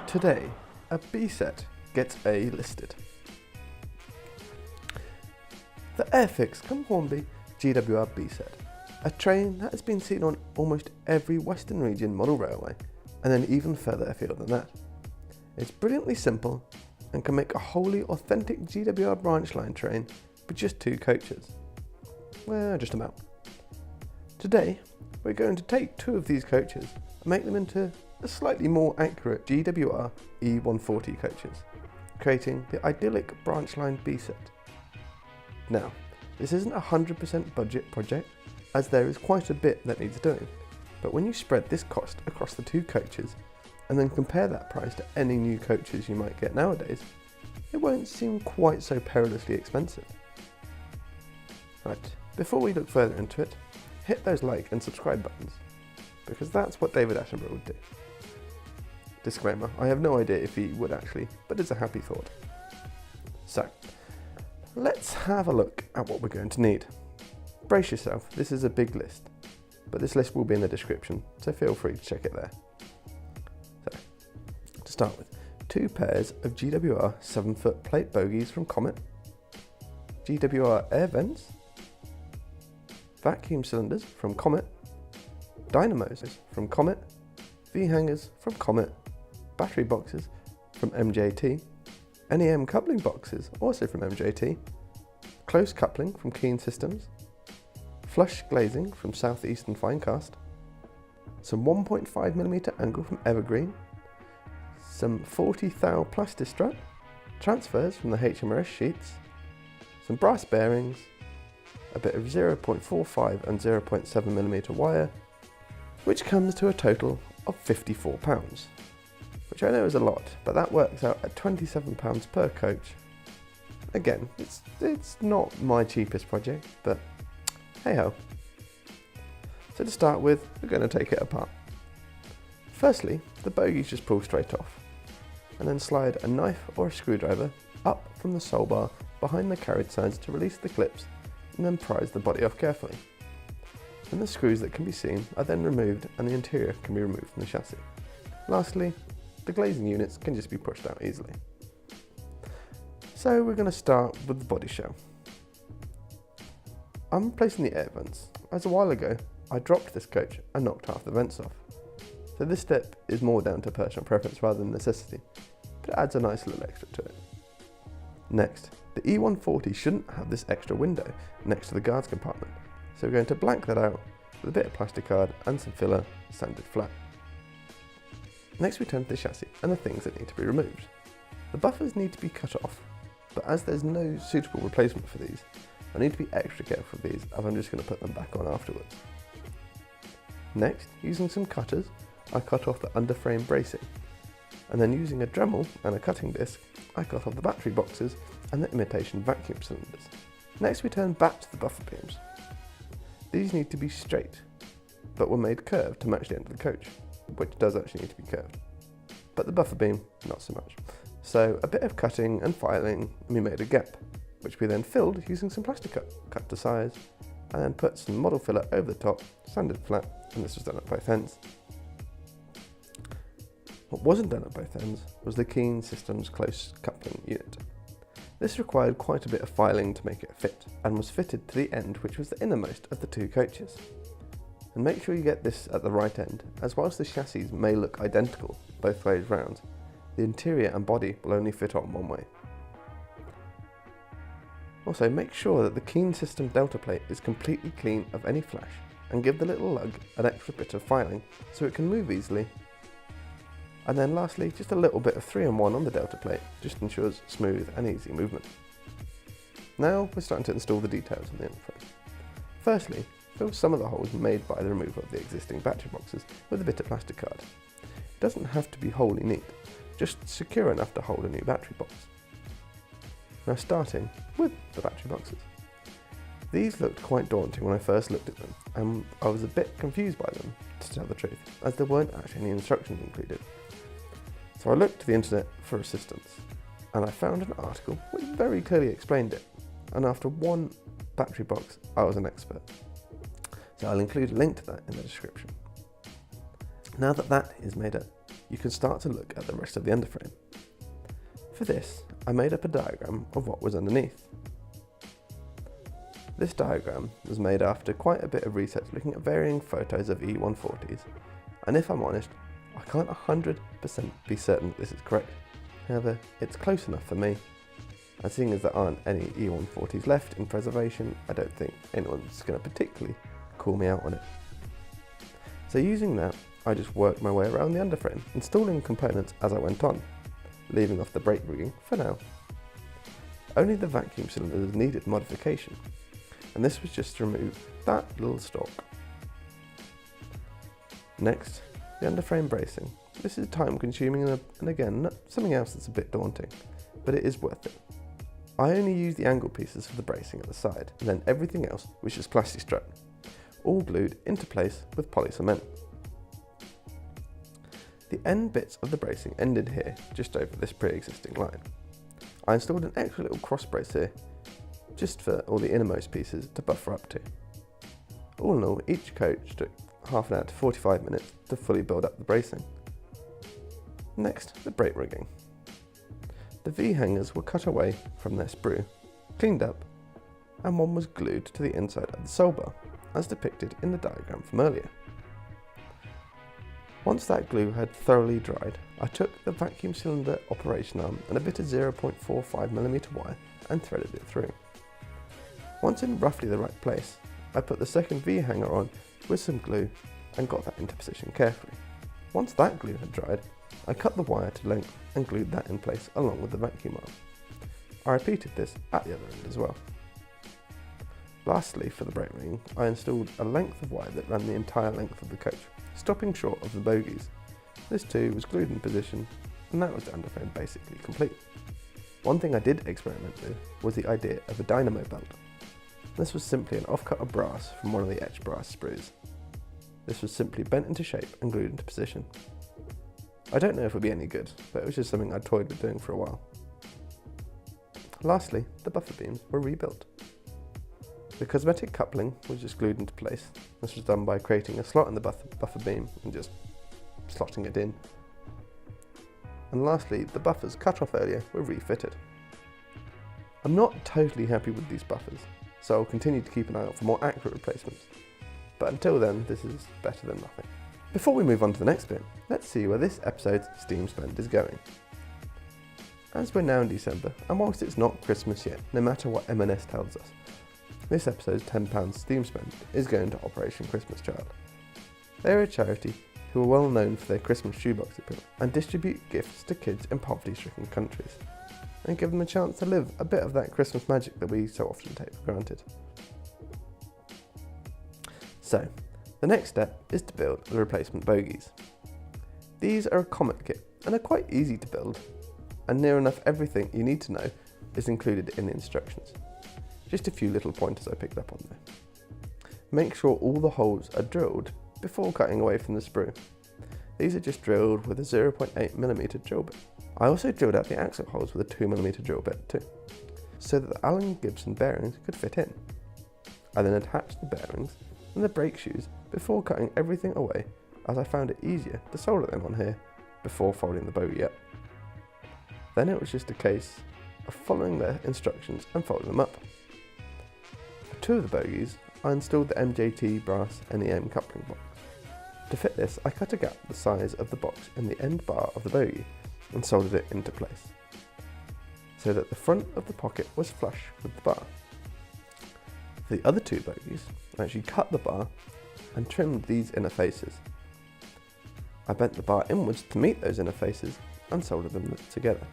Today, a B set gets A listed. The Airfix come Hornby GWR B Set, a train that has been seen on almost every Western region model railway, and then even further afield than that. It's brilliantly simple and can make a wholly authentic GWR branch line train with just 2 coaches. Well, just about. Today, we're going to take 2 of these coaches and make them into a slightly more accurate GWR E140 coaches, creating the idyllic branch line B set. Now, this isn't a 100% budget project, as there is quite a bit that needs doing, but when you spread this cost across the 2 coaches and then compare that price to any new coaches you might get nowadays, it won't seem quite so perilously expensive. Right, before we look further into it, hit those like and subscribe buttons, because that's what David Attenborough would do. Disclaimer, I have no idea if he would actually, but it's a happy thought. So, let's have a look at what we're going to need. Brace yourself, this is a big list, but this list will be in the description, so feel free to check it there. So, to start with, 2 pairs of GWR 7-foot plate bogies from Comet, GWR Airvents, vacuum cylinders from Comet, Dynamos from Comet, V-hangers from Comet, battery boxes from MJT, NEM coupling boxes also from MJT, close coupling from Keen Systems, flush glazing from Southeastern Finecast, some 1.5mm angle from Evergreen, some 40 thou plastistrut, transfers from the HMRS sheets, some brass bearings, a bit of 0.45 and 0.7mm wire, which comes to a total of £54, which I know is a lot, but that works out at £27 per coach. Again, it's not my cheapest project, but hey ho. So to start with, we're going to take it apart. Firstly, the bogies just pull straight off, and then slide a knife or a screwdriver up from the sole bar behind the carriage sides to release the clips, and then prise the body off carefully. Then the screws that can be seen are then removed and the interior can be removed from the chassis. Lastly, the glazing units can just be pushed out easily. So we're going to start with the body shell. I'm replacing the air vents, as a while ago I dropped this coach and knocked half the vents off. So this step is more down to personal preference rather than necessity, but it adds a nice little extra to it. Next, the E140 shouldn't have this extra window next to the guards compartment, so we're going to blank that out with a bit of plasticard and some filler sanded flat. Next we turn to the chassis and the things that need to be removed. The buffers need to be cut off, but as there's no suitable replacement for these, I need to be extra careful with these as I'm just going to put them back on afterwards. Next, using some cutters, I cut off the underframe bracing, and then using a Dremel and a cutting disc, I cut off the battery boxes and the imitation vacuum cylinders. Next we turn back to the buffer beams. These need to be straight, but were made curved to match the end of the coach, which does actually need to be curved. But the buffer beam, not so much. So a bit of cutting and filing, and we made a gap, which we then filled using some plastic cut to size, and then put some model filler over the top, sanded flat, and this was done at both ends. What wasn't done at both ends was the Keen Systems close coupling unit. This required quite a bit of filing to make it fit, and was fitted to the end which was the innermost of the 2 coaches. And make sure you get this at the right end, as whilst the chassis may look identical both ways round, the interior and body will only fit on one way. Also, make sure that the Keen System delta plate is completely clean of any flash, and give the little lug an extra bit of filing so it can move easily. And then lastly, just a little bit of 3-in-1 on the delta plate just ensures smooth and easy movement. Now we're starting to install the details on the underframe. Firstly, fill some of the holes made by the removal of the existing battery boxes with a bit of plasticard. It doesn't have to be wholly neat, just secure enough to hold a new battery box. Now starting with the battery boxes. These looked quite daunting when I first looked at them, and I was a bit confused by them, to tell the truth, as there weren't actually any instructions included. So I looked to the internet for assistance, and I found an article which very clearly explained it, and after one battery box I was an expert. So I'll include a link to that in the description. Now that that is made up, you can start to look at the rest of the underframe. For this, I made up a diagram of what was underneath. This diagram was made after quite a bit of research looking at varying photos of E140s, and if I'm honest, I can't 100% be certain that this is correct. However, it's close enough for me, and seeing as there aren't any E140s left in preservation, I don't think anyone's going to particularly call me out on it. So using that, I just worked my way around the underframe, installing components as I went on, leaving off the brake rigging for now. Only the vacuum cylinders needed modification, and this was just to remove that little stalk. Next, the underframe bracing. This is time consuming and again, something else that's a bit daunting, but it is worth it. I only used the angle pieces for the bracing at the side, and then everything else was just plastistrut, all glued into place with poly cement. The end bits of the bracing ended here, just over this pre-existing line. I installed an extra little cross brace here, just for all the innermost pieces to buffer up to. All in all, each coach took half an hour to 45 minutes to fully build up the bracing. Next, the brake rigging. The V-hangers were cut away from their sprue, cleaned up, and one was glued to the inside of the sole bar, as depicted in the diagram from earlier. Once that glue had thoroughly dried, I took the vacuum cylinder operation arm and a bit of 0.45mm wire and threaded it through. Once in roughly the right place, I put the second V-hanger on with some glue and got that into position carefully. Once that glue had dried, I cut the wire to length and glued that in place along with the vacuum arm. I repeated this at the other end as well. Lastly, for the brake ring, I installed a length of wire that ran the entire length of the coach, stopping short of the bogies. This too was glued in position, and that was the underframe basically complete. One thing I did experiment with was the idea of a dynamo belt. This was simply an offcut of brass from one of the etch brass sprues. This was simply bent into shape and glued into position. I don't know if it would be any good, but it was just something I toyed with doing for a while. Lastly, the buffer beams were rebuilt. The cosmetic coupling was just glued into place. This was done by creating a slot in the buffer beam and just slotting it in. And lastly, the buffers cut off earlier were refitted. I'm not totally happy with these buffers, so I'll continue to keep an eye out for more accurate replacements. But until then, this is better than nothing. Before we move on to the next bit, let's see where this episode's steam spend is going. As we're now in December, and whilst it's not Christmas yet, no matter what M&S tells us, this episode's £10 steam spend is going to Operation Christmas Child. They're a charity who are well known for their Christmas shoebox appeal and distribute gifts to kids in poverty-stricken countries, and give them a chance to live a bit of that Christmas magic that we so often take for granted. So, the next step is to build the replacement bogies. These are a Comet kit and are quite easy to build, and near enough everything you need to know is included in the instructions. Just a few little pointers I picked up on there. Make sure all the holes are drilled before cutting away from the sprue. These are just drilled with a 0.8mm drill bit. I also drilled out the axle holes with a 2mm drill bit too, so that the Allen Gibson bearings could fit in. I then attached the bearings and the brake shoes before cutting everything away, as I found it easier to solder them on here before folding the bogie up. Then it was just a case of following their instructions and folding them up. For two of the bogies, I installed the MJT brass NEM coupling box. To fit this, I cut a gap the size of the box in the end bar of the bogie and soldered it into place, so that the front of the pocket was flush with the bar. For the other two bogies, I actually cut the bar and trimmed these inner faces. I bent the bar inwards to meet those inner faces and soldered them together.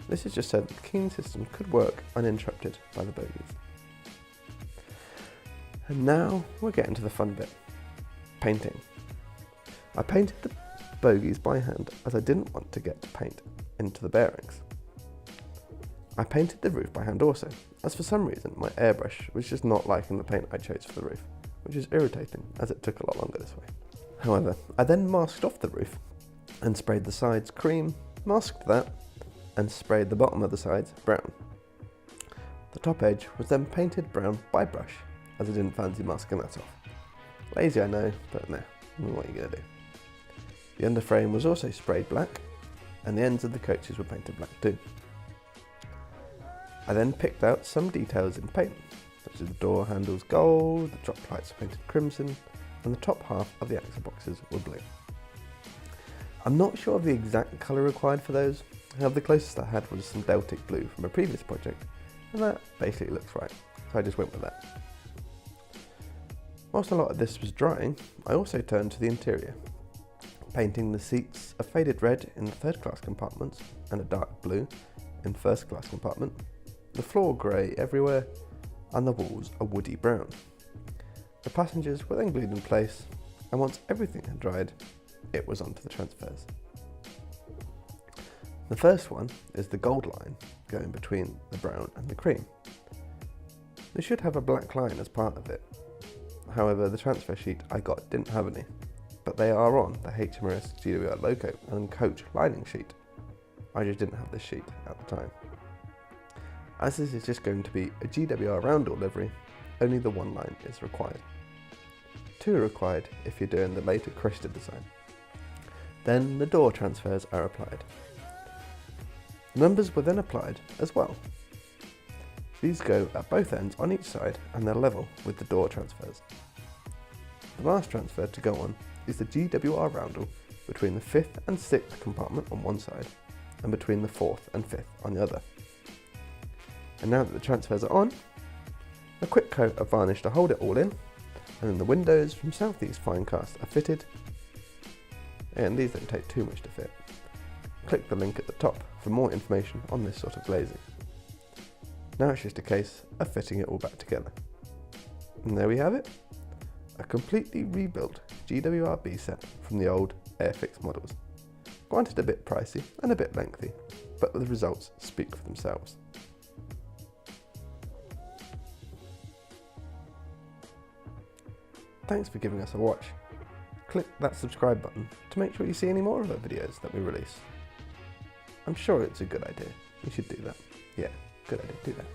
This is just so that the keying system could work uninterrupted by the bogies. And now we're getting to the fun bit, painting. I painted the bogies by hand as I didn't want to get paint into the bearings. I painted the roof by hand also, as for some reason my airbrush was just not liking the paint I chose for the roof, which is irritating as it took a lot longer this way. However, I then masked off the roof and sprayed the sides cream, masked that, and sprayed the bottom of the sides brown. The top edge was then painted brown by brush, as I didn't fancy masking that off. Lazy I know, but nah, what are you going to do? The underframe was also sprayed black, and the ends of the coaches were painted black too. I then picked out some details in paint, such as the door handles gold, the drop lights were painted crimson, and the top half of the axle boxes were blue. I'm not sure of the exact colour required for those, however the closest I had was some Deltic blue from a previous project, and that basically looks right, so I just went with that. Whilst a lot of this was drying, I also turned to the interior, painting the seats a faded red in the third class compartments and a dark blue in the first class compartment, the floor grey everywhere, and the walls a woody brown. The passengers were then glued in place, and once everything had dried, it was onto the transfers. The first one is the gold line going between the brown and the cream. They should have a black line as part of it. However, the transfer sheet I got didn't have any, but they are on the HMRS GWR logo and coach lining sheet. I just didn't have this sheet at the time. As this is just going to be a GWR round door livery, only the one line is required. 2 are required if you're doing the later Cresta design. Then the door transfers are applied. The numbers were then applied as well. These go at both ends on each side and they're level with the door transfers. The last transfer to go on is the GWR roundel between the 5th and 6th compartment on one side and between the 4th and 5th on the other. And now that the transfers are on, a quick coat of varnish to hold it all in, and then the windows from Southeast Finecast are fitted, and these don't take too much to fit. Click the link at the top for more information on this sort of glazing. Now it's just a case of fitting it all back together. And there we have it, a completely rebuilt GWR B set from the old Airfix models. Granted a bit pricey and a bit lengthy, but the results speak for themselves. Thanks for giving us a watch. Click that subscribe button to make sure you see any more of our videos that we release. I'm sure it's a good idea. You should do that. Yeah, good idea, do that.